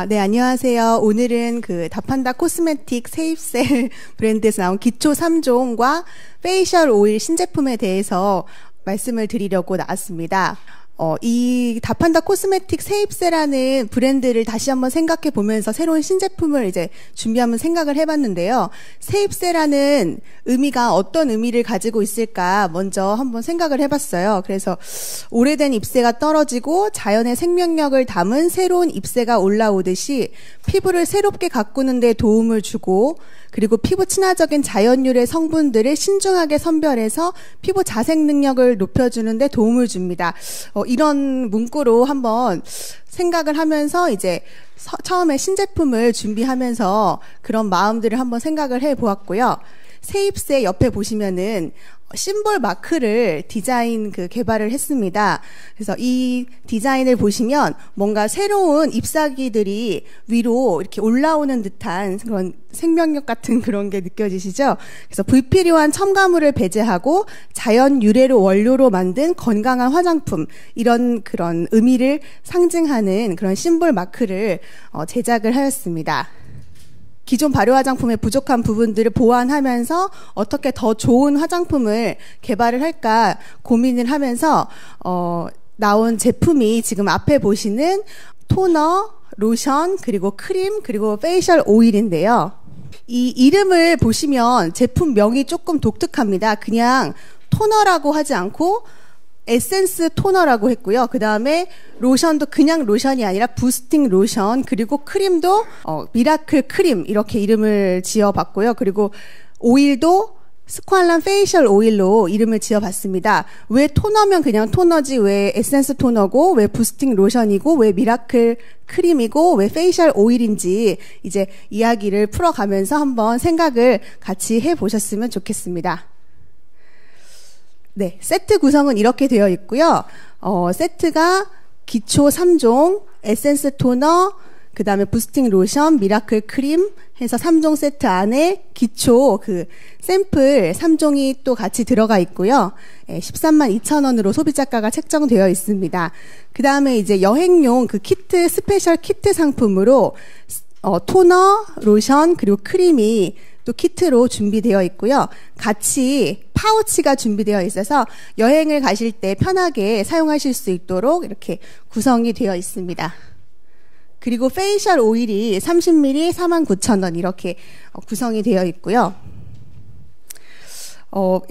네, 안녕하세요. 오늘은 그 다판다 코스메틱 세입셀 브랜드에서 나온 기초 3종과 페이셜 오일 신제품에 대해서 말씀을 드리려고 나왔습니다. 이 다판다 코스메틱 세입셀라는 브랜드를 다시 한번 생각해 보면서 새로운 신제품을 이제 준비하면 생각을 해봤는데요. 세입셀라는 의미가 어떤 의미를 가지고 있을까 먼저 한번 생각을 해봤어요. 그래서 오래된 ip새가 떨어지고 자연의 생명력을 담은 새로운 ip새가 올라오듯이 피부를 새롭게 가꾸는 데 도움을 주고, 그리고 피부 친화적인 자연유래 성분들을 신중하게 선별해서 피부 자생 능력을 높여주는 데 도움을 줍니다. 이런 문구로 한번 생각을 하면서 이제 처음에 신제품을 준비하면서 그런 마음들을 한번 생각을 해 보았고요. 세입새 옆에 보시면은 심볼 마크를 개발을 했습니다. 그래서 이 디자인을 보시면 뭔가 새로운 잎사귀들이 위로 이렇게 올라오는 듯한 그런 생명력 같은 그런 게 느껴지시죠? 그래서 불필요한 첨가물을 배제하고 자연 유래로 원료로 만든 건강한 화장품, 이런 그런 의미를 상징하는 그런 심볼 마크를 제작을 하였습니다. 기존 발효 화장품의 부족한 부분들을 보완하면서 어떻게 더 좋은 화장품을 개발을 할까 고민을 하면서 나온 제품이 지금 앞에 보시는 토너, 로션, 그리고 크림, 그리고 페이셜 오일인데요. 이 이름을 보시면 제품명이 조금 독특합니다. 그냥 토너라고 하지 않고 에센스 토너라고 했고요. 그 다음에 로션도 그냥 로션이 아니라 부스팅 로션, 그리고 크림도 미라클 크림, 이렇게 이름을 지어봤고요. 그리고 오일도 스ኳ알란 페이셜 오일로 이름을 지어봤습니다. 왜 토너면 그냥 토너지, 왜 에센스 토너고, 왜 부스팅 로션이고, 왜 미라클 크림이고, 왜 페이셜 오일인지 이제 이야기를 풀어가면서 한번 생각을 같이 해보셨으면 좋겠습니다. 네, 세트 구성은 이렇게 되어 있고요. 세트가 기초 3종, 에센스 토너, 그 다음에 부스팅 로션, 미라클 크림 해서 3종 세트 안에 기초 샘플 3종이 또 같이 들어가 있고요. 132,000원으로 소비자가가 책정되어 있습니다. 그 다음에 이제 여행용 키트, 스페셜 키트 상품으로 토너, 로션, 그리고 크림이 또 키트로 준비되어 있고요. 같이 파우치가 준비되어 있어서 여행을 가실 때 편하게 사용하실 수 있도록 이렇게 구성이 되어 있습니다. 그리고 페이셜 오일이 30ml 49,000원 이렇게 구성이 되어 있고요.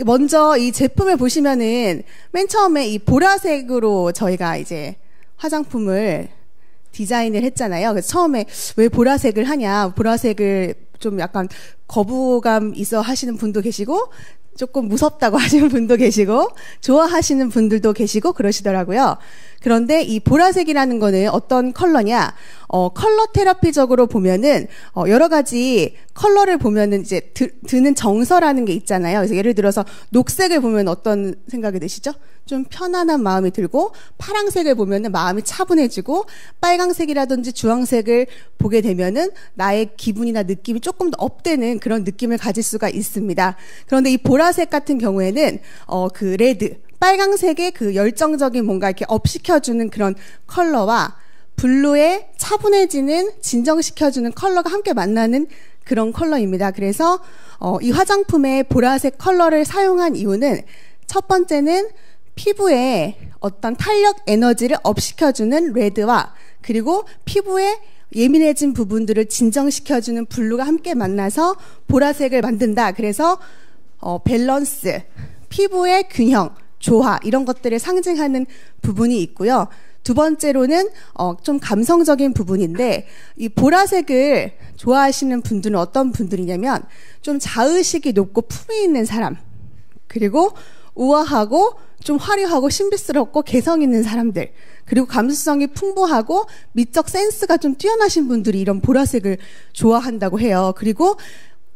먼저 이 제품을 보시면은 맨 처음에 이 보라색으로 저희가 이제 화장품을 디자인을 했잖아요. 그래서 처음에 왜 보라색을 하냐, 보라색을 좀 약간 거부감 있어 하시는 분도 계시고, 조금 무섭다고 하시는 분도 계시고, 좋아하시는 분들도 계시고 그러시더라고요. 그런데 이 보라색이라는 거는 어떤 컬러냐, 컬러 테라피적으로 보면은 여러 가지 컬러를 보면은 이제 드는 정서라는 게 있잖아요. 그래서 예를 들어서 녹색을 보면 어떤 생각이 드시죠? 좀 편안한 마음이 들고, 파랑색을 보면은 마음이 차분해지고, 빨강색이라든지 주황색을 보게 되면은 나의 기분이나 느낌이 조금 더 업되는 그런 느낌을 가질 수가 있습니다. 그런데 이 보라색 같은 경우에는 레드, 빨강색의 열정적인 뭔가 이렇게 업시켜주는 그런 컬러와 블루의 차분해지는, 진정시켜주는 컬러가 함께 만나는 그런 컬러입니다. 그래서 이 화장품에 보라색 컬러를 사용한 이유는, 첫 번째는 피부에 어떤 탄력 에너지를 업시켜주는 레드와, 그리고 피부에 예민해진 부분들을 진정시켜주는 블루가 함께 만나서 보라색을 만든다. 그래서 밸런스, 피부의 균형, 조화, 이런 것들을 상징하는 부분이 있고요. 두 번째로는 좀 감성적인 부분인데, 이 보라색을 좋아하시는 분들은 어떤 분들이냐면 좀 자의식이 높고 품위 있는 사람, 그리고 우아하고 좀 화려하고 신비스럽고 개성 있는 사람들, 그리고 감수성이 풍부하고 미적 센스가 좀 뛰어나신 분들이 이런 보라색을 좋아한다고 해요. 그리고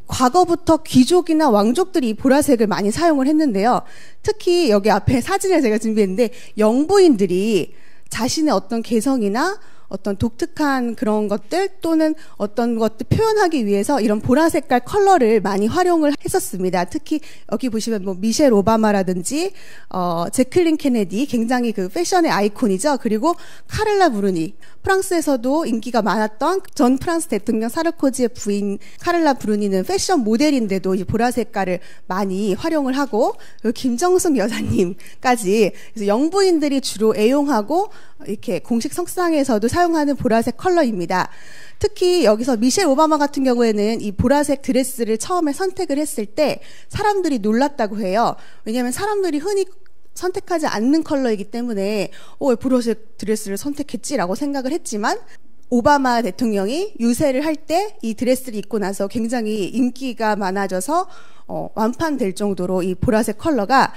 과거부터 귀족이나 왕족들이 보라색을 많이 사용을 했는데요. 특히 여기 앞에 사진을 제가 준비했는데, 영부인들이 자신의 어떤 개성이나 어떤 독특한 그런 것들 또는 어떤 것들 표현하기 위해서 이런 보라색깔 컬러를 많이 활용을 했었습니다. 특히 여기 보시면 뭐 미셸 오바마라든지 제클린 케네디 굉장히 그 패션의 아이콘이죠. 그리고 카를라 브루니, 프랑스에서도 인기가 많았던 전 프랑스 대통령 사르코지의 부인 카를라 브루니는 패션 모델인데도 이 보라색깔을 많이 활용을 하고, 김정숙 여사님까지, 그래서 영부인들이 주로 애용하고 이렇게 공식 석상에서도 사용하는 보라색 컬러입니다. 특히 여기서 미셸 오바마 같은 경우에는 이 보라색 드레스를 처음에 선택을 했을 때 사람들이 놀랐다고 해요. 왜냐하면 사람들이 흔히 선택하지 않는 컬러이기 때문에 왜 보라색 드레스를 선택했지라고 생각을 했지만, 오바마 대통령이 유세를 할 때 이 드레스를 입고 나서 굉장히 인기가 많아져서 완판될 정도로 이 보라색 컬러가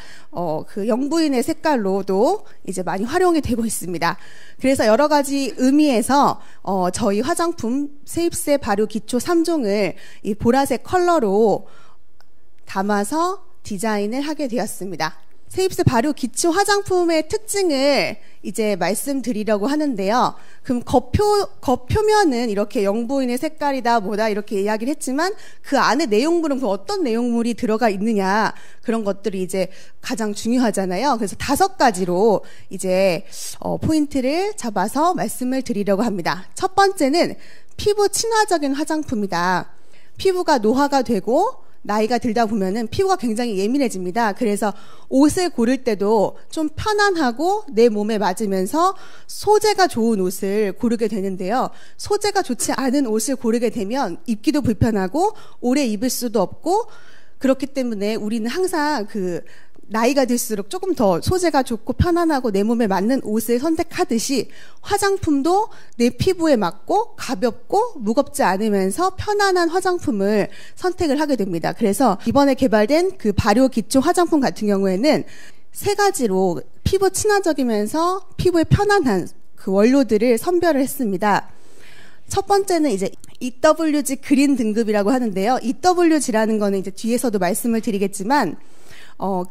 그 영부인의 색깔로도 이제 많이 활용이 되고 있습니다. 그래서 여러 가지 의미에서 저희 화장품 세입세 발효 기초 3종을 이 보라색 컬러로 담아서 디자인을 하게 되었습니다. 세입세 발효 기초 화장품의 특징을 이제 말씀드리려고 하는데요. 그럼 겉표면은 이렇게 영부인의 색깔이다 뭐다 이렇게 이야기를 했지만, 그 안에 내용물은 그 어떤 내용물이 들어가 있느냐, 그런 것들이 이제 가장 중요하잖아요. 그래서 5가지로 이제 포인트를 잡아서 말씀을 드리려고 합니다. 첫 번째는 피부 친화적인 화장품이다. 피부가 노화가 되고 나이가 들다 보면은 피부가 굉장히 예민해집니다. 그래서 옷을 고를 때도 좀 편안하고 내 몸에 맞으면서 소재가 좋은 옷을 고르게 되는데요. 소재가 좋지 않은 옷을 고르게 되면 입기도 불편하고 오래 입을 수도 없고, 그렇기 때문에 우리는 항상 나이가 들수록 조금 더 소재가 좋고 편안하고 내 몸에 맞는 옷을 선택하듯이 화장품도 내 피부에 맞고 가볍고 무겁지 않으면서 편안한 화장품을 선택을 하게 됩니다. 그래서 이번에 개발된 그 발효 기초 화장품 같은 경우에는 3가지로 피부 친화적이면서 피부에 편안한 그 원료들을 선별을 했습니다. 첫 번째는 이제 EWG 그린 등급이라고 하는데요. EWG라는 거는 이제 뒤에서도 말씀을 드리겠지만,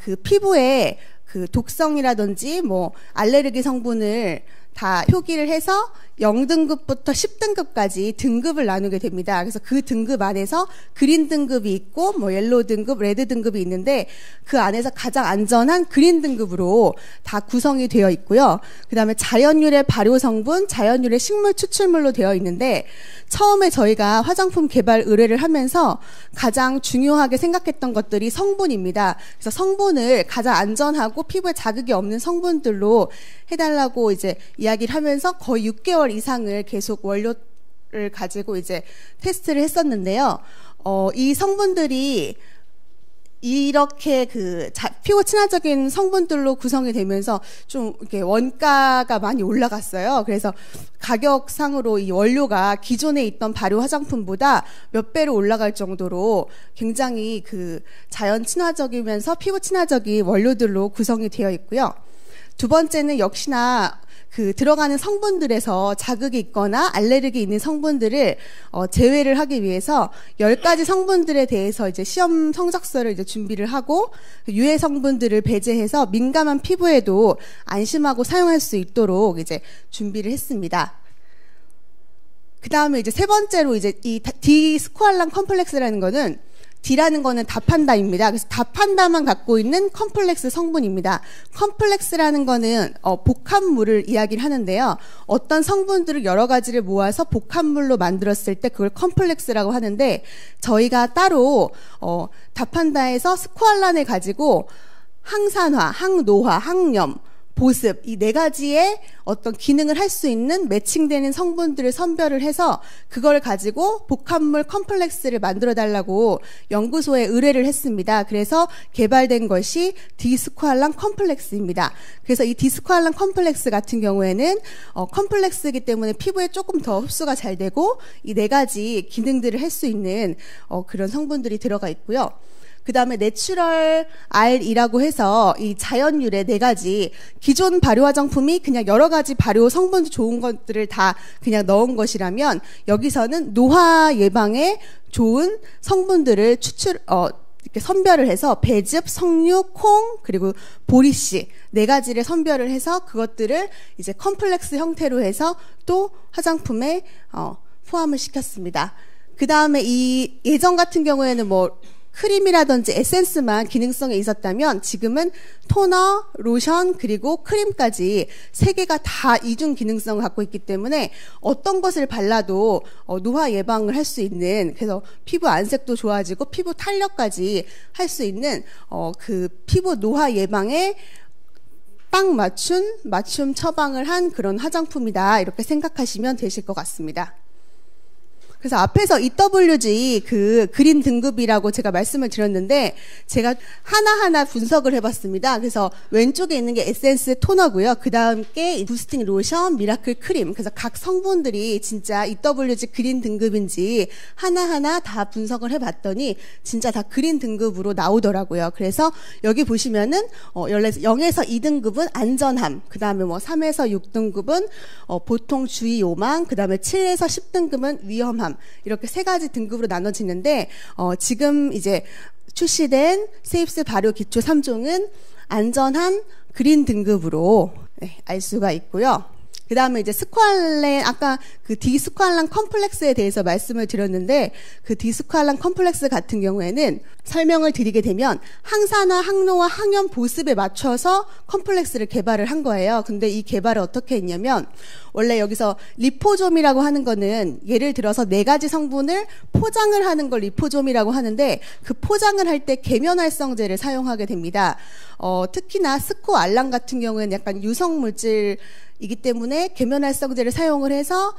그 피부에 그 독성이라든지 뭐 알레르기 성분을 다 표기를 해서 0등급부터 10등급까지 등급을 나누게 됩니다. 그래서 그 등급 안에서 그린 등급이 있고 뭐 옐로우 등급, 레드 등급이 있는데, 그 안에서 가장 안전한 그린 등급으로 다 구성이 되어 있고요. 그 다음에 자연유래 발효 성분, 자연유래 식물 추출물로 되어 있는데, 처음에 저희가 화장품 개발 의뢰를 하면서 가장 중요하게 생각했던 것들이 성분입니다. 그래서 성분을 가장 안전하고 피부에 자극이 없는 성분들로 해달라고 이제 이야기를 하면서 거의 6개월 이상을 계속 원료를 가지고 이제 테스트를 했었는데요. 이 성분들이 이렇게 피부 친화적인 성분들로 구성이 되면서 좀 이렇게 원가가 많이 올라갔어요. 그래서 가격상으로 이 원료가 기존에 있던 발효 화장품보다 몇 배로 올라갈 정도로 굉장히 자연 친화적이면서 피부 친화적인 원료들로 구성이 되어 있고요. 두 번째는 역시나 들어가는 성분들에서 자극이 있거나 알레르기 있는 성분들을 제외를 하기 위해서 10가지 성분들에 대해서 이제 시험 성적서를 이제 준비를 하고, 유해 성분들을 배제해서 민감한 피부에도 안심하고 사용할 수 있도록 이제 준비를 했습니다. 그 다음에 이제 3번째로 이제 이 디스코알란 컴플렉스라는 거는, D라는 거는 다판다입니다. 그래서 다판다만 갖고 있는 컴플렉스 성분입니다. 컴플렉스라는 거는 복합물을 이야기를 하는데요. 어떤 성분들을 여러 가지를 모아서 복합물로 만들었을 때 그걸 컴플렉스라고 하는데, 저희가 따로 다판다에서 스코알란을 가지고 항산화, 항노화, 항염, 보습, 이 4가지의 어떤 기능을 할 수 있는 매칭되는 성분들을 선별을 해서 그걸 가지고 복합물 컴플렉스를 만들어 달라고 연구소에 의뢰를 했습니다. 그래서 개발된 것이 디스코알란 컴플렉스입니다. 그래서 이 디스코알란 컴플렉스 같은 경우에는 컴플렉스이기 때문에 피부에 조금 더 흡수가 잘 되고 이 4가지 기능들을 할 수 있는 그런 성분들이 들어가 있고요. 그 다음에 내추럴 R이라고 해서 이 자연유래 4가지, 기존 발효 화장품이 그냥 여러 가지 발효 성분 좋은 것들을 다 그냥 넣은 것이라면, 여기서는 노화 예방에 좋은 성분들을 이렇게 선별을 해서 배즙, 석류, 콩, 그리고 보리씨 4가지를 선별을 해서 그것들을 이제 컴플렉스 형태로 해서 또 화장품에 포함을 시켰습니다. 그 다음에 이 예전 같은 경우에는 뭐 크림이라든지 에센스만 기능성이 있었다면 지금은 토너, 로션, 그리고 크림까지 3개가 다 이중 기능성을 갖고 있기 때문에 어떤 것을 발라도 노화 예방을 할 수 있는, 그래서 피부 안색도 좋아지고 피부 탄력까지 할 수 있는 그 피부 노화 예방에 딱 맞춤 처방을 한 그런 화장품이다, 이렇게 생각하시면 되실 것 같습니다. 그래서 앞에서 EWG 그 그린 등급이라고 제가 말씀을 드렸는데 제가 하나하나 분석을 해봤습니다. 그래서 왼쪽에 있는 게 에센스 토너고요. 그 다음 게 부스팅 로션, 미라클 크림. 그래서 각 성분들이 진짜 EWG 그린 등급인지 하나하나 다 분석을 해봤더니 진짜 다 그린 등급으로 나오더라고요. 그래서 여기 보시면은 0에서 2등급은 안전함, 그 다음에 뭐 3에서 6등급은 보통 주의 요망, 그 다음에 7에서 10등급은 위험함, 이렇게 3가지 등급으로 나눠지는데 지금 이제 출시된 세입스 발효 기초 3종은 안전한 그린 등급으로 알 수가 있고요. 그 다음에 이제 스쿼알렌, 아까 그 디스쿼알란 컴플렉스에 대해서 말씀을 드렸는데 그 디스쿼알란 컴플렉스 같은 경우에는 설명을 드리게 되면 항산화, 항노화, 항염 보습에 맞춰서 컴플렉스를 개발을 한 거예요. 근데 이 개발을 어떻게 했냐면 원래 여기서 리포좀이라고 하는 거는 예를 들어서 4가지 성분을 포장을 하는 걸 리포좀이라고 하는데 그 포장을 할 때 계면활성제를 사용하게 됩니다. 특히나 스코알란 같은 경우에는 약간 유성 물질 이기 때문에 계면활성제를 사용을 해서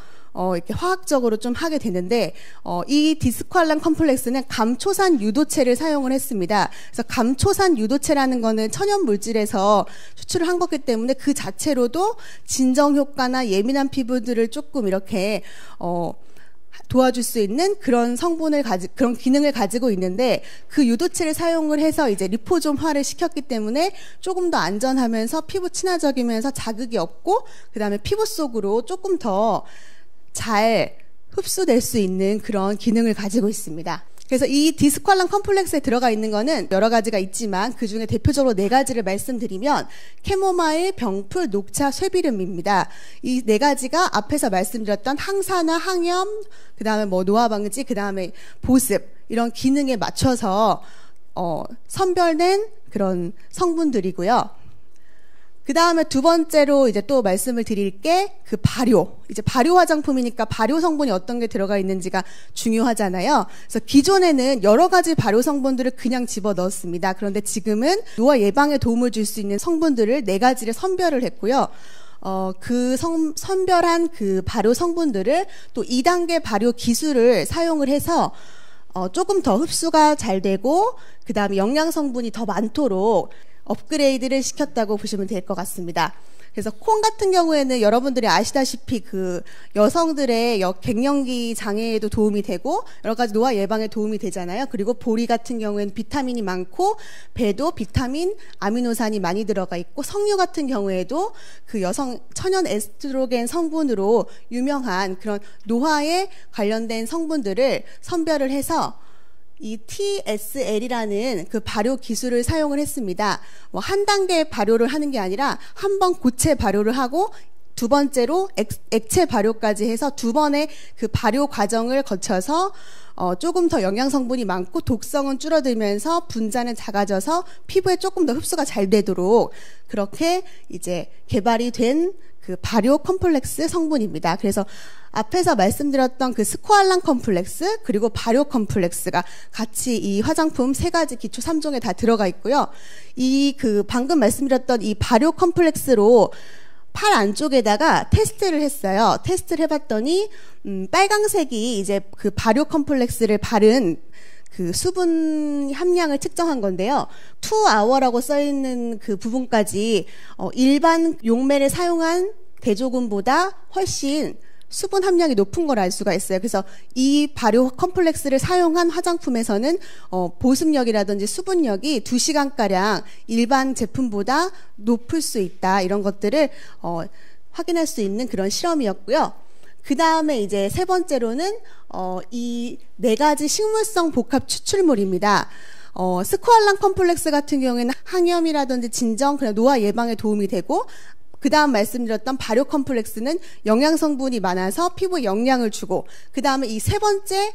이렇게 화학적으로 좀 하게 되는데 이 디스쿼알란 컴플렉스는 감초산 유도체를 사용을 했습니다. 그래서 감초산 유도체라는 거는 천연 물질에서 추출을 한 거기 때문에 그 자체로도 진정 효과나 예민한 피부들을 조금 이렇게 도와줄 수 있는 그런 그런 기능을 가지고 있는데 그 유도체를 사용을 해서 이제 리포좀화를 시켰기 때문에 조금 더 안전하면서 피부 친화적이면서 자극이 없고 그 다음에 피부 속으로 조금 더 잘 흡수될 수 있는 그런 기능을 가지고 있습니다. 그래서 이 디스쿼알란 컴플렉스에 들어가 있는 거는 여러 가지가 있지만 그 중에 대표적으로 4가지를 말씀드리면 캐모마일, 병풀, 녹차, 쇠비름입니다. 이 4가지가 앞에서 말씀드렸던 항산화, 항염, 그 다음에 뭐 노화 방지, 그 다음에 보습, 이런 기능에 맞춰서 선별된 그런 성분들이고요. 그 다음에 2번째로 이제 또 말씀을 드릴 게 그 발효. 이제 발효 화장품이니까 발효 성분이 어떤 게 들어가 있는지가 중요하잖아요. 그래서 기존에는 여러 가지 발효 성분들을 그냥 집어 넣었습니다. 그런데 지금은 노화 예방에 도움을 줄 수 있는 성분들을 4가지를 선별을 했고요. 선별한 그 발효 성분들을 또 2단계 발효 기술을 사용을 해서 조금 더 흡수가 잘 되고 그 다음에 영양 성분이 더 많도록 업그레이드를 시켰다고 보시면 될 것 같습니다. 그래서 콩 같은 경우에는 여러분들이 아시다시피 그 여성들의 갱년기 장애에도 도움이 되고 여러 가지 노화 예방에 도움이 되잖아요. 그리고 보리 같은 경우에는 비타민이 많고 배도 비타민, 아미노산이 많이 들어가 있고 석류 같은 경우에도 그 여성 천연 에스트로겐 성분으로 유명한 그런 노화에 관련된 성분들을 선별을 해서 이 TSL이라는 그 발효 기술을 사용을 했습니다. 한 단계 발효를 하는 게 아니라 한 번 고체 발효를 하고 2번째로 액체 발효까지 해서 2번의 그 발효 과정을 거쳐서 조금 더 영양 성분이 많고 독성은 줄어들면서 분자는 작아져서 피부에 조금 더 흡수가 잘 되도록 그렇게 이제 개발이 된 그 발효 컴플렉스 성분입니다. 그래서 앞에서 말씀드렸던 그 스쿼알란 컴플렉스 그리고 발효 컴플렉스가 같이 이 화장품 3가지 기초 3종에 다 들어가 있고요. 이 그 방금 말씀드렸던 이 발효 컴플렉스로 팔 안쪽에다가 테스트를 했어요. 테스트를 해봤더니 빨강색이 이제 그 발효 컴플렉스를 바른 그 수분 함량을 측정한 건데요. 2hour라고 써있는 그 부분까지 일반 용매를 사용한 대조군보다 훨씬 수분 함량이 높은 걸 알 수가 있어요. 그래서 이 발효 컴플렉스를 사용한 화장품에서는 보습력이라든지 수분력이 2시간가량 일반 제품보다 높을 수 있다. 이런 것들을 확인할 수 있는 그런 실험이었고요. 그 다음에 이제 3번째로는 이 4가지 식물성 복합 추출물입니다. 스쿠알란 컴플렉스 같은 경우에는 항염이라든지 진정, 그냥 노화 예방에 도움이 되고, 그 다음 말씀드렸던 발효 컴플렉스는 영양 성분이 많아서 피부에 영양을 주고, 그 다음에 이 세 번째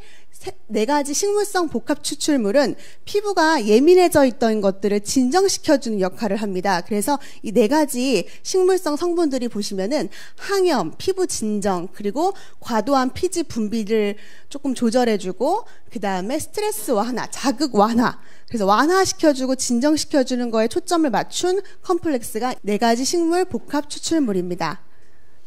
네 가지 식물성 복합 추출물은 피부가 예민해져 있던 것들을 진정시켜주는 역할을 합니다. 그래서 이 네 가지 식물성 성분들이 보시면은 항염, 피부 진정, 그리고 과도한 피지 분비를 조금 조절해주고, 그 다음에 스트레스 완화, 자극 완화, 그래서 완화시켜주고 진정시켜주는 거에 초점을 맞춘 컴플렉스가 네 가지 식물 복합 추출물입니다.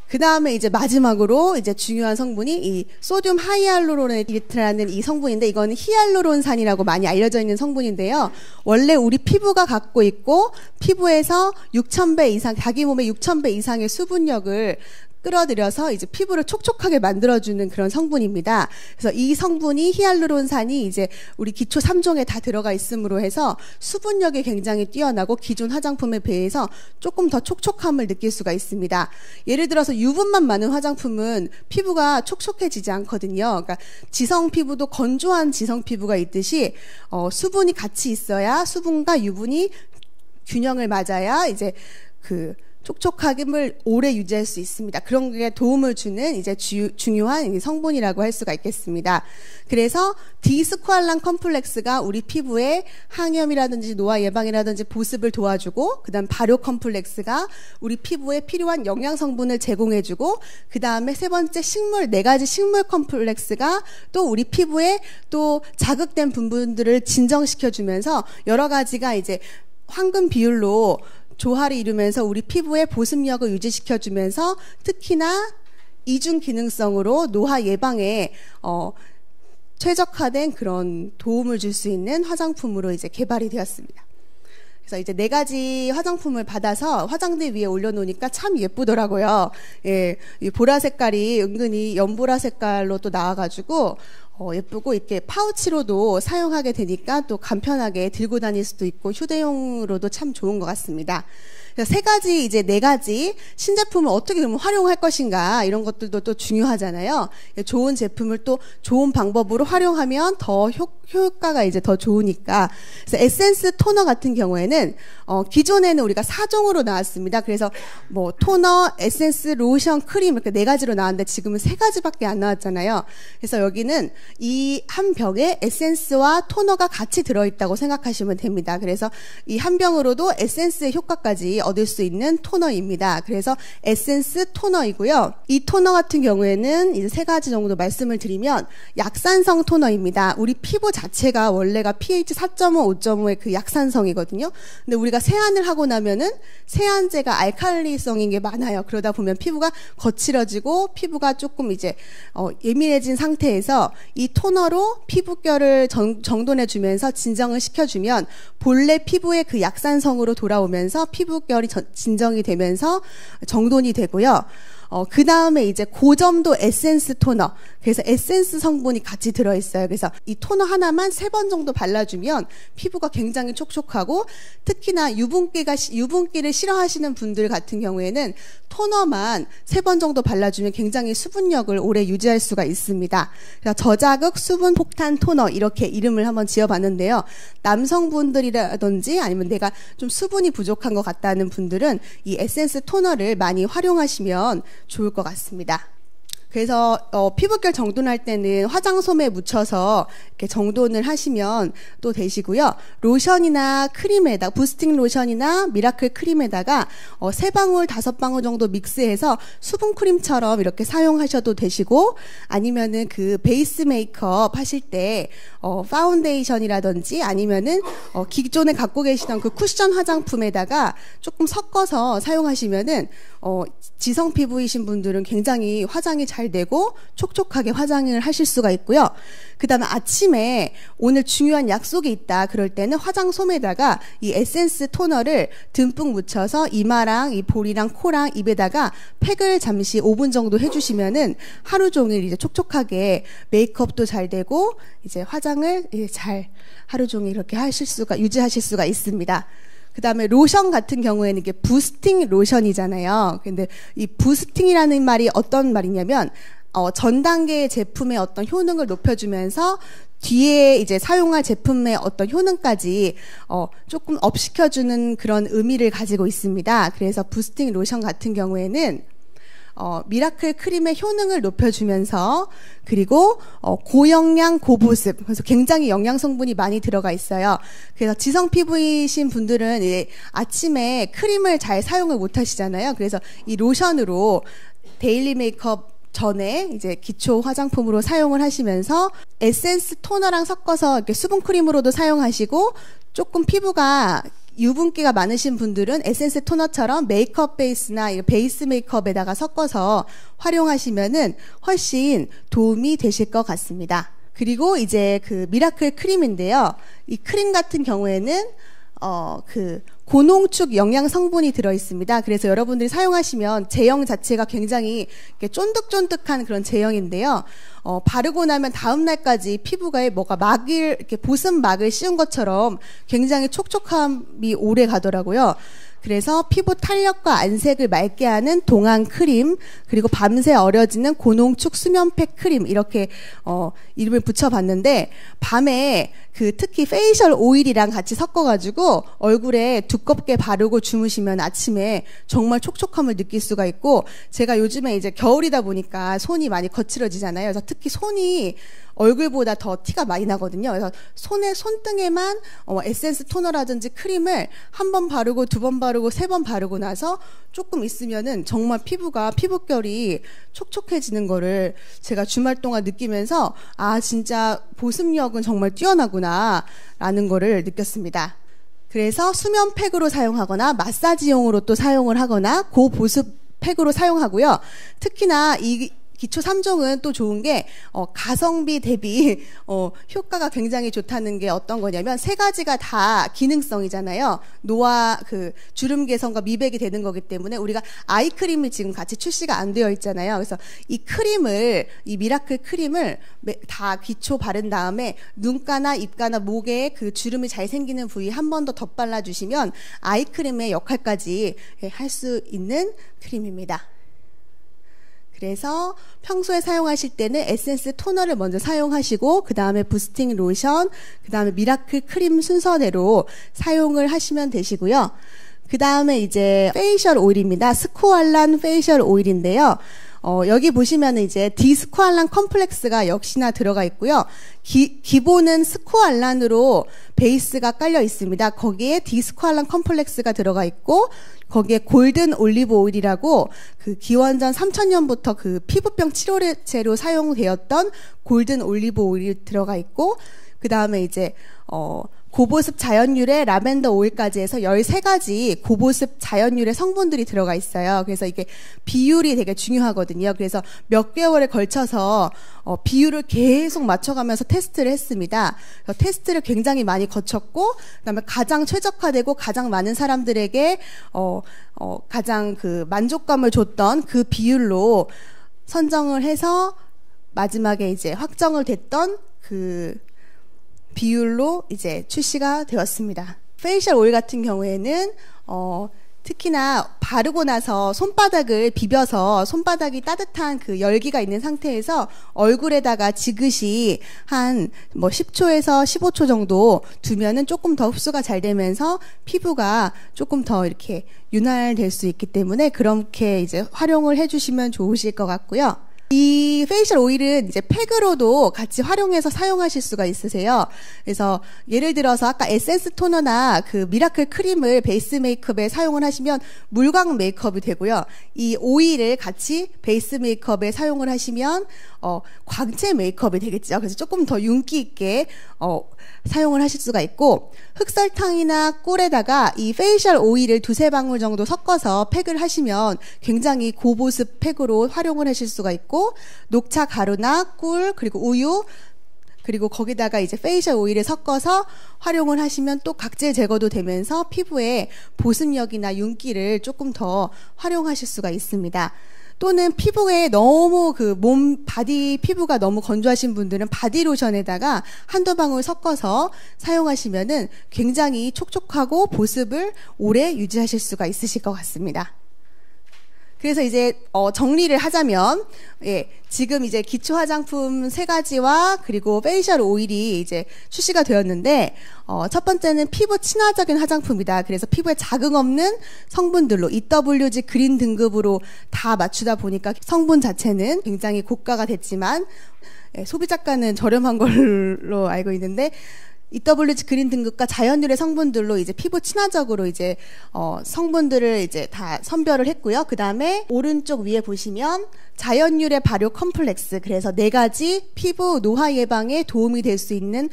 그 다음에 이제 마지막으로 이제 중요한 성분이 이 소듐 하이알루로네이트라는 이 성분인데, 이거는 히알루론산이라고 많이 알려져 있는 성분인데요. 원래 우리 피부가 갖고 있고, 피부에서 6,000배 이상, 자기 몸의 6,000배 이상의 수분력을 끌어들여서 이제 피부를 촉촉하게 만들어주는 그런 성분입니다. 그래서 이 성분이 히알루론산이 이제 우리 기초 3종에 다 들어가 있음으로 해서 수분력이 굉장히 뛰어나고 기존 화장품에 비해서 조금 더 촉촉함을 느낄 수가 있습니다. 예를 들어서 유분만 많은 화장품은 피부가 촉촉해지지 않거든요. 그러니까 지성 피부도 건조한 지성 피부가 있듯이 수분이 같이 있어야, 수분과 유분이 균형을 맞아야 이제 그 촉촉함을 오래 유지할 수 있습니다. 그런 게 도움을 주는 이제 중요한 성분이라고 할 수가 있겠습니다. 그래서 디스쿠알란 컴플렉스가 우리 피부의 항염이라든지 노화 예방이라든지 보습을 도와주고, 그 다음 발효 컴플렉스가 우리 피부에 필요한 영양 성분을 제공해주고, 그 다음에 세 번째 네 가지 식물 컴플렉스가 또 우리 피부에 또 자극된 부분들을 진정시켜주면서 여러 가지가 이제 황금 비율로 조화를 이루면서 우리 피부의 보습력을 유지시켜주면서 특히나 이중 기능성으로 노화 예방에 최적화된 그런 도움을 줄 수 있는 화장품으로 이제 개발이 되었습니다. 그래서 이제 네 가지 화장품을 받아서 화장대 위에 올려놓으니까 참 예쁘더라고요. 예, 이 보라 색깔이 은근히 연보라 색깔로 또 나와가지고 예쁘고, 이렇게 파우치로도 사용하게 되니까 또 간편하게 들고 다닐 수도 있고 휴대용으로도 참 좋은 것 같습니다. 그래서 네 가지 신제품을 어떻게 그러면 활용할 것인가, 이런 것들도 또 중요하잖아요. 좋은 제품을 또 좋은 방법으로 활용하면 더 효과가 이제 더 좋으니까. 그래서 에센스 토너 같은 경우에는 기존에는 우리가 4종으로 나왔습니다. 그래서 뭐 토너, 에센스, 로션, 크림 이렇게 네 가지로 나왔는데 지금은 3가지밖에 안 나왔잖아요. 그래서 여기는 이 한 병에 에센스와 토너가 같이 들어있다고 생각하시면 됩니다. 그래서 이 한 병으로도 에센스의 효과까지 얻을 수 있는 토너입니다. 그래서 에센스 토너이고요. 이 토너 같은 경우에는 이제 3가지 정도 말씀을 드리면, 약산성 토너입니다. 우리 피부 자체가 원래가 pH 4.5, 5.5의 그 약산성이거든요. 근데 우리가 세안을 하고 나면은 세안제가 알칼리성인 게 많아요. 그러다 보면 피부가 거칠어지고 피부가 조금 이제 예민해진 상태에서 이 토너로 피부결을 정돈해 주면서 진정을 시켜주면 본래 피부의 그 약산성으로 돌아오면서 피부결이 진정이 되면서 정돈이 되고요. 그 다음에 이제 고점도 에센스 토너. 그래서 에센스 성분이 같이 들어있어요. 그래서 이 토너 하나만 3번 정도 발라주면 피부가 굉장히 촉촉하고, 특히나 유분기를 싫어하시는 분들 같은 경우에는 토너만 3번 정도 발라주면 굉장히 수분력을 오래 유지할 수가 있습니다. 그래서 저자극 수분 폭탄 토너, 이렇게 이름을 한번 지어봤는데요. 남성분들이라든지 아니면 내가 좀 수분이 부족한 것 같다는 분들은 이 에센스 토너를 많이 활용하시면 좋을 것 같습니다. 그래서 피부결 정돈할 때는 화장솜에 묻혀서 이렇게 정돈을 하시면 또 되시고요. 로션이나 크림에다, 부스팅 로션이나 미라클 크림에다가 3방울, 5방울 정도 믹스해서 수분 크림처럼 이렇게 사용하셔도 되시고, 아니면은 그 베이스 메이크업 하실 때 파운데이션이라든지 아니면은 기존에 갖고 계시던 그 쿠션 화장품에다가 조금 섞어서 사용하시면은 지성 피부이신 분들은 굉장히 화장이 잘 되고 촉촉하게 화장을 하실 수가 있고요. 그 다음에 아침에 오늘 중요한 약속이 있다 그럴 때는 화장솜에다가 이 에센스 토너를 듬뿍 묻혀서 이마랑 이 볼이랑 코랑 입에다가 팩을 잠시 5분 정도 해주시면은 하루 종일 이제 촉촉하게 메이크업도 잘 되고 이제 화장을 잘 하루 종일 이렇게 유지하실 수가 있습니다. 그 다음에 로션 같은 경우에는 이게 부스팅 로션이잖아요. 근데 이 부스팅이라는 말이 어떤 말이냐면 전 단계의 제품의 어떤 효능을 높여주면서 뒤에 이제 사용할 제품의 어떤 효능까지 조금 업시켜주는 그런 의미를 가지고 있습니다. 그래서 부스팅 로션 같은 경우에는 미라클 크림의 효능을 높여주면서 그리고 고영양 고보습, 그래서 굉장히 영양 성분이 많이 들어가 있어요. 그래서 지성 피부이신 분들은 이제 아침에 크림을 잘 사용을 못 하시잖아요. 그래서 이 로션으로 데일리 메이크업 전에 이제 기초 화장품으로 사용을 하시면서 에센스 토너랑 섞어서 이렇게 수분 크림으로도 사용하시고, 조금 피부가 유분기가 많으신 분들은 에센스 토너처럼 메이크업 베이스나 베이스 메이크업에다가 섞어서 활용하시면은 훨씬 도움이 되실 것 같습니다. 그리고 이제 그 미라클 크림인데요. 이 크림 같은 경우에는 고농축 영양 성분이 들어 있습니다. 그래서 여러분들이 사용하시면 제형 자체가 굉장히 이렇게 쫀득쫀득한 그런 제형인데요. 바르고 나면 다음 날까지 피부가 뭐가 이렇게 보습막을 씌운 것처럼 굉장히 촉촉함이 오래 가더라고요. 그래서 피부 탄력과 안색을 맑게 하는 동안 크림, 그리고 밤새 어려지는 고농축 수면팩 크림, 이렇게 이름을 붙여봤는데, 밤에 특히 페이셜 오일이랑 같이 섞어가지고 얼굴에 두껍게 바르고 주무시면 아침에 정말 촉촉함을 느낄 수가 있고, 제가 요즘에 이제 겨울이다 보니까 손이 많이 거칠어지잖아요. 그래서 특히 손이 얼굴보다 더 티가 많이 나거든요. 그래서 손등에만 에센스 토너라든지 크림을 한 번 바르고 두 번 바르고 세 번 바르고 나서 조금 있으면은 정말 피부결이 촉촉해지는 거를 제가 주말 동안 느끼면서, 진짜 보습력은 정말 뛰어나구나 라는 거를 느꼈습니다. 그래서 수면팩으로 사용하거나 마사지용으로 또 사용을 하거나 고보습팩으로 사용하고요. 특히나 이 기초 3종은 또 좋은 게 가성비 대비 효과가 굉장히 좋다는 게 어떤 거냐면, 세 가지가 다 기능성이잖아요. 노화 주름 개선과 미백이 되는 거기 때문에 우리가 아이크림이 지금 같이 출시가 안 되어 있잖아요. 그래서 이 미라클 크림을 다 기초 바른 다음에 눈가나 입가나 목에 그 주름이 잘 생기는 부위 한 번 더 덧발라 주시면 아이크림의 역할까지 할 수 있는 크림입니다. 그래서 평소에 사용하실 때는 에센스 토너를 먼저 사용하시고, 그 다음에 부스팅 로션, 그 다음에 미라클 크림 순서대로 사용을 하시면 되시고요. 그 다음에 이제 페이셜 오일입니다. 스쿠알란 페이셜 오일인데요. 여기 보시면은 이제 디스쿠알란 컴플렉스가 역시나 들어가 있고요. 기본은 스쿠알란으로 베이스가 깔려 있습니다. 거기에 디스쿠알란 컴플렉스가 들어가 있고, 거기에 골든 올리브 오일이라고 기원전 3000년부터 피부병 치료제로 사용되었던 골든 올리브 오일이 들어가 있고, 그 다음에 이제 고보습 자연유래 라벤더 오일까지 해서 13가지 고보습 자연유래 성분들이 들어가 있어요. 그래서 이게 비율이 되게 중요하거든요. 그래서 몇 개월에 걸쳐서 비율을 계속 맞춰가면서 테스트를 했습니다. 테스트를 굉장히 많이 거쳤고, 그다음에 가장 최적화되고 가장 많은 사람들에게 가장 만족감을 줬던 그 비율로 선정을 해서 마지막에 이제 확정을 됐던 비율로 이제 출시가 되었습니다. 페이셜 오일 같은 경우에는 특히나 바르고 나서 손바닥을 비벼서 손바닥이 따뜻한 열기가 있는 상태에서 얼굴에다가 지그시 한 10초에서 15초 정도 두면은 조금 더 흡수가 잘 되면서 피부가 조금 더 이렇게 윤활될 수 있기 때문에 그렇게 이제 활용을 해주시면 좋으실 것 같고요. 이 페이셜 오일은 이제 팩으로도 같이 활용해서 사용하실 수가 있으세요. 그래서 예를 들어서 아까 에센스 토너나 미라클 크림을 베이스 메이크업에 사용을 하시면 물광 메이크업이 되고요. 이 오일을 같이 베이스 메이크업에 사용을 하시면 광채 메이크업이 되겠죠. 그래서 조금 더 윤기 있게 사용을 하실 수가 있고, 흑설탕이나 꿀에다가 이 페이셜 오일을 2-3방울 정도 섞어서 팩을 하시면 굉장히 고보습 팩으로 활용을 하실 수가 있고, 녹차 가루나 꿀 그리고 우유 그리고 거기다가 이제 페이셜 오일을 섞어서 활용을 하시면 또 각질 제거도 되면서 피부에 보습력이나 윤기를 조금 더 활용하실 수가 있습니다. 또는 피부에 너무 바디 피부가 너무 건조하신 분들은 바디로션에다가 한두 방울 섞어서 사용하시면은 굉장히 촉촉하고 보습을 오래 유지하실 수가 있으실 것 같습니다. 그래서 이제 정리를 하자면, 예, 지금 이제 기초 화장품 3가지와 그리고 페이셜 오일이 이제 출시가 되었는데, 첫 번째는 피부 친화적인 화장품이다. 그래서 피부에 자극 없는 성분들로 EWG 그린 등급으로 다 맞추다 보니까 성분 자체는 굉장히 고가가 됐지만, 예, 소비자가는 저렴한 걸로 알고 있는데, EWG 그린 등급과 자연유래 성분들로 이제 피부 친화적으로 이제 성분들을 이제 다 선별을 했고요. 그 다음에 오른쪽 위에 보시면 자연유래 발효 컴플렉스, 그래서 4가지 피부 노화 예방에 도움이 될 수 있는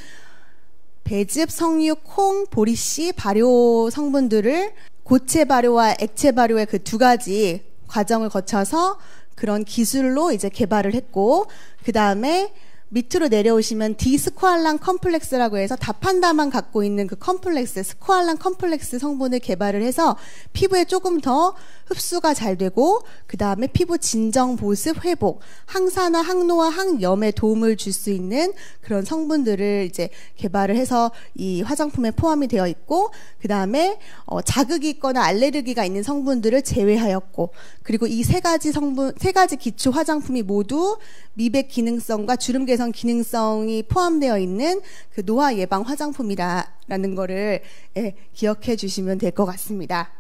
배즙, 석류, 콩, 보리씨 발효 성분들을 고체 발효와 액체 발효의 그 2가지 과정을 거쳐서 그런 기술로 이제 개발을 했고, 그 다음에 밑으로 내려오시면 디스코알란 컴플렉스라고 해서 다판다만 갖고 있는 그 컴플렉스, 스코알란 컴플렉스 성분을 개발을 해서 피부에 조금 더 흡수가 잘 되고, 그 다음에 피부 진정, 보습, 회복, 항산화, 항노화, 항염에 도움을 줄 수 있는 그런 성분들을 이제 개발을 해서 이 화장품에 포함이 되어 있고, 그 다음에 자극이 있거나 알레르기가 있는 성분들을 제외하였고, 그리고 이 3가지 기초 화장품이 모두 미백 기능성과 주름 개선 기능성이 포함되어 있는 그 노화 예방 화장품이라는 거를, 예, 기억해 주시면 될 것 같습니다.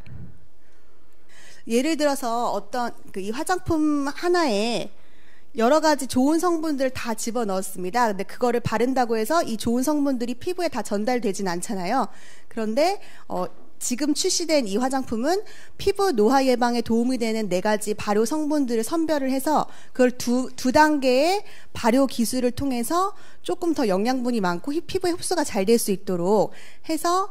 예를 들어서 어떤 이 화장품 하나에 여러 가지 좋은 성분들을 다 집어 넣었습니다. 근데 그거를 바른다고 해서 이 좋은 성분들이 피부에 다 전달되진 않잖아요. 그런데 지금 출시된 이 화장품은 피부 노화 예방에 도움이 되는 4가지 발효 성분들을 선별을 해서 그걸 두 단계의 발효 기술을 통해서 조금 더 영양분이 많고 피부에 흡수가 잘 될 수 있도록 해서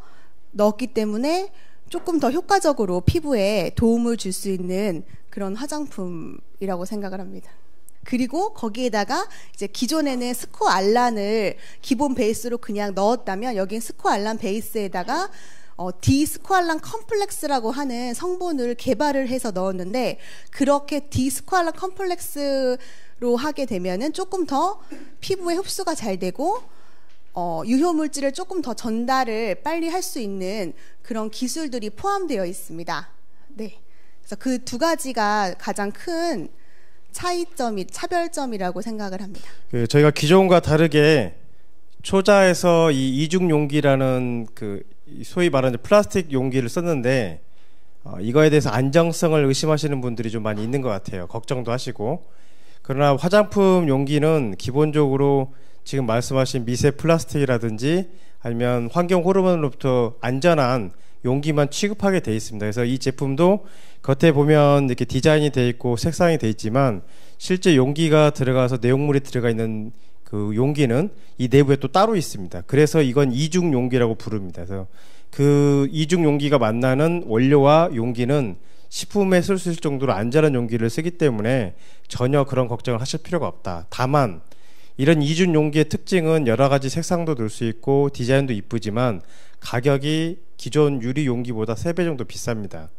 넣었기 때문에 조금 더 효과적으로 피부에 도움을 줄 수 있는 그런 화장품이라고 생각을 합니다. 그리고 거기에다가 이제 기존에는 스코알란을 기본 베이스로 그냥 넣었다면, 여긴 스코알란 베이스에다가 디스코알란 컴플렉스라고 하는 성분을 개발을 해서 넣었는데, 그렇게 디스코알란 컴플렉스로 하게 되면은 조금 더 피부에 흡수가 잘 되고 유효 물질을 조금 더 전달을 빨리 할 수 있는 그런 기술들이 포함되어 있습니다. 네, 그래서 그 2가지가 가장 큰 차별점이라고 생각을 합니다. 저희가 기존과 다르게 초자에서 이 이중 용기라는 소위 말하는 플라스틱 용기를 썼는데, 이거에 대해서 안정성을 의심하시는 분들이 좀 많이 있는 것 같아요. 걱정도 하시고. 그러나 화장품 용기는 기본적으로 지금 말씀하신 미세 플라스틱이라든지 아니면 환경 호르몬으로부터 안전한 용기만 취급하게 되어 있습니다. 그래서 이 제품도 겉에 보면 이렇게 디자인이 되어 있고 색상이 되어 있지만, 실제 용기가 들어가서 내용물이 들어가 있는 그 용기는 이 내부에 또 따로 있습니다. 그래서 이건 이중 용기라고 부릅니다. 그래서 그 이중 용기가 만나는 원료와 용기는 식품에 쓸 수 있을 정도로 안전한 용기를 쓰기 때문에 전혀 그런 걱정을 하실 필요가 없다. 다만 이런 이중 용기의 특징은 여러 가지 색상도 넣을 수 있고 디자인도 이쁘지만 가격이 기존 유리 용기보다 3배 정도 비쌉니다.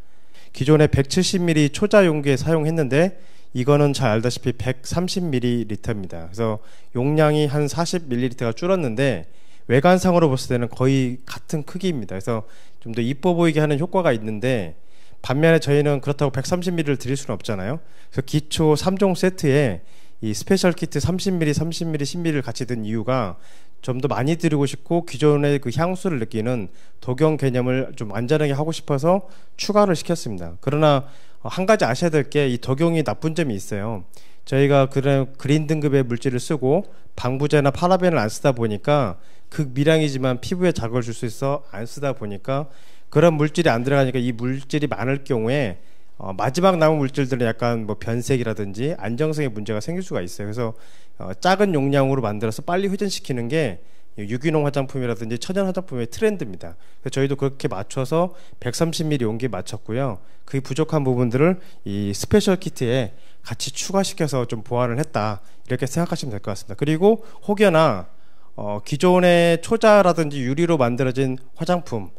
기존에 170ml 초자 용기에 사용했는데 이거는 잘 알다시피 130ml입니다. 그래서 용량이 한 40ml가 줄었는데 외관상으로 봤을 때는 거의 같은 크기입니다. 그래서 좀 더 이뻐 보이게 하는 효과가 있는데, 반면에 저희는 그렇다고 130ml를 드릴 수는 없잖아요. 그래서 기초 3종 세트에 이 스페셜 키트 30ml, 30ml, 10ml를 같이 든 이유가 좀 더 많이 드리고 싶고 기존의 그 향수를 느끼는 독용 개념을 좀 안전하게 하고 싶어서 추가를 시켰습니다. 그러나 한 가지 아셔야 될 게, 이 독용이 나쁜 점이 있어요. 저희가 그린 등급의 물질을 쓰고 방부제나 파라벤을 안 쓰다 보니까 극미량이지만 피부에 자극을 줄 수 있어 안 쓰다 보니까 그런 물질이 안 들어가니까 이 물질이 많을 경우에 마지막 남은 물질들은 약간 뭐 변색이라든지 안정성에 문제가 생길 수가 있어요. 그래서 작은 용량으로 만들어서 빨리 회전시키는 게 유기농 화장품이라든지 천연 화장품의 트렌드입니다. 그래서 저희도 그렇게 맞춰서 130ml 용기에 맞췄고요. 그 부족한 부분들을 이 스페셜 키트에 같이 추가시켜서 좀 보완을 했다, 이렇게 생각하시면 될 것 같습니다. 그리고 혹여나 기존의 초자라든지 유리로 만들어진 화장품,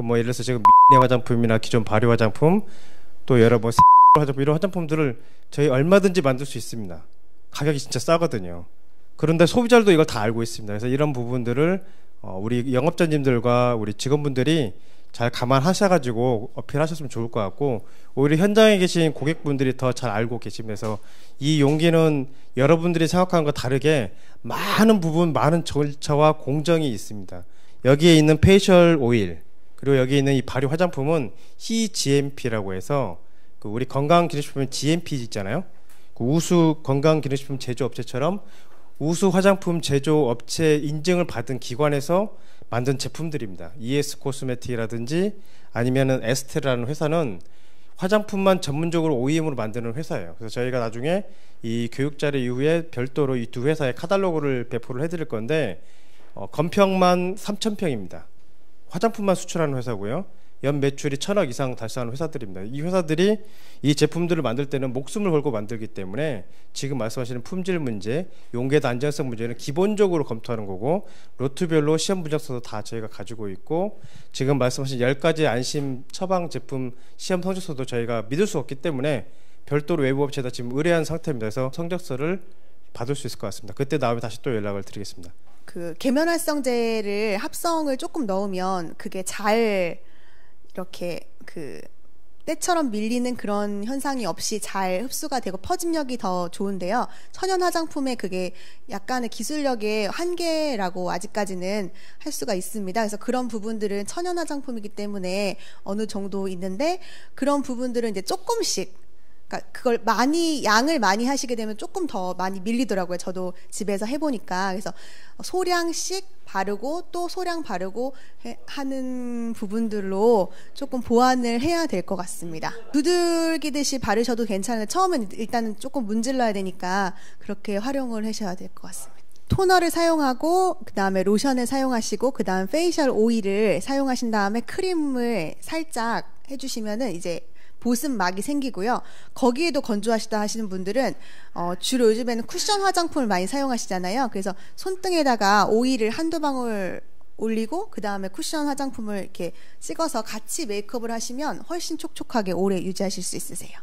뭐 예를 들어서 지금 미네 화장품이나 기존 발효 화장품, 또 여러 뭐 화장품, 이런 화장품들을 저희 얼마든지 만들 수 있습니다. 가격이 진짜 싸거든요. 그런데 소비자들도 이걸 다 알고 있습니다. 그래서 이런 부분들을 우리 영업자님들과 우리 직원분들이 잘 감안하셔가지고 어필하셨으면 좋을 것 같고, 오히려 현장에 계신 고객분들이 더 잘 알고 계시면서 이 용기는 여러분들이 생각하는 것과 다르게 많은 부분, 많은 절차와 공정이 있습니다. 여기에 있는 페이셜 오일, 그리고 여기 있는 이 발효 화장품은 HGMP라고 해서 그 우리 건강기능식품 GMP 있잖아요. 그 우수 건강기능식품 제조업체처럼 우수 화장품 제조업체 인증을 받은 기관에서 만든 제품들입니다. ES 코스메틱이라든지 아니면은 에스테라는 회사는 화장품만 전문적으로 OEM으로 만드는 회사예요. 그래서 저희가 나중에 이 교육 자료 이후에 별도로 이 두 회사의 카탈로그를 배포를 해드릴 건데, 건평만 3,000평입니다. 화장품만 수출하는 회사고요. 연 매출이 1,000억 이상 달성하는 회사들입니다. 이 회사들이 이 제품들을 만들 때는 목숨을 걸고 만들기 때문에 지금 말씀하시는 품질 문제, 용기의 안전성 문제는 기본적으로 검토하는 거고, 로트별로 시험 분석서도 다 저희가 가지고 있고, 지금 말씀하신 10가지 안심 처방 제품 시험 성적서도 저희가 믿을 수 없기 때문에 별도로 외부 업체에다 지금 의뢰한 상태입니다. 그래서 성적서를 받을 수 있을 것 같습니다. 그때 나오면 다시 또 연락을 드리겠습니다. 그 계면활성제를 합성을 조금 넣으면 그게 잘 이렇게 그 때처럼 밀리는 그런 현상이 없이 잘 흡수가 되고 퍼짐력이 더 좋은데요. 천연 화장품에 그게 약간의 기술력의 한계라고 아직까지는 할 수가 있습니다. 그래서 그런 부분들은 천연 화장품이기 때문에 어느 정도 있는데, 그런 부분들은 이제 조금씩, 그러니까 그걸 많이, 양을 많이 하시게 되면 조금 더 많이 밀리더라고요. 저도 집에서 해보니까. 그래서 소량씩 바르고 또 소량 바르고 하는 부분들로 조금 보완을 해야 될 것 같습니다. 두들기듯이 바르셔도 괜찮은데 처음엔 일단은 조금 문질러야 되니까 그렇게 활용을 하셔야 될 것 같습니다. 토너를 사용하고 그 다음에 로션을 사용하시고 그 다음 페이셜 오일을 사용하신 다음에 크림을 살짝 해주시면은 이제 보습막이 생기고요. 거기에도 건조하시다 하시는 분들은 주로 요즘에는 쿠션 화장품을 많이 사용하시잖아요. 그래서 손등에다가 오일을 한두 방울 올리고 그 다음에 쿠션 화장품을 이렇게 찍어서 같이 메이크업을 하시면 훨씬 촉촉하게 오래 유지하실 수 있으세요.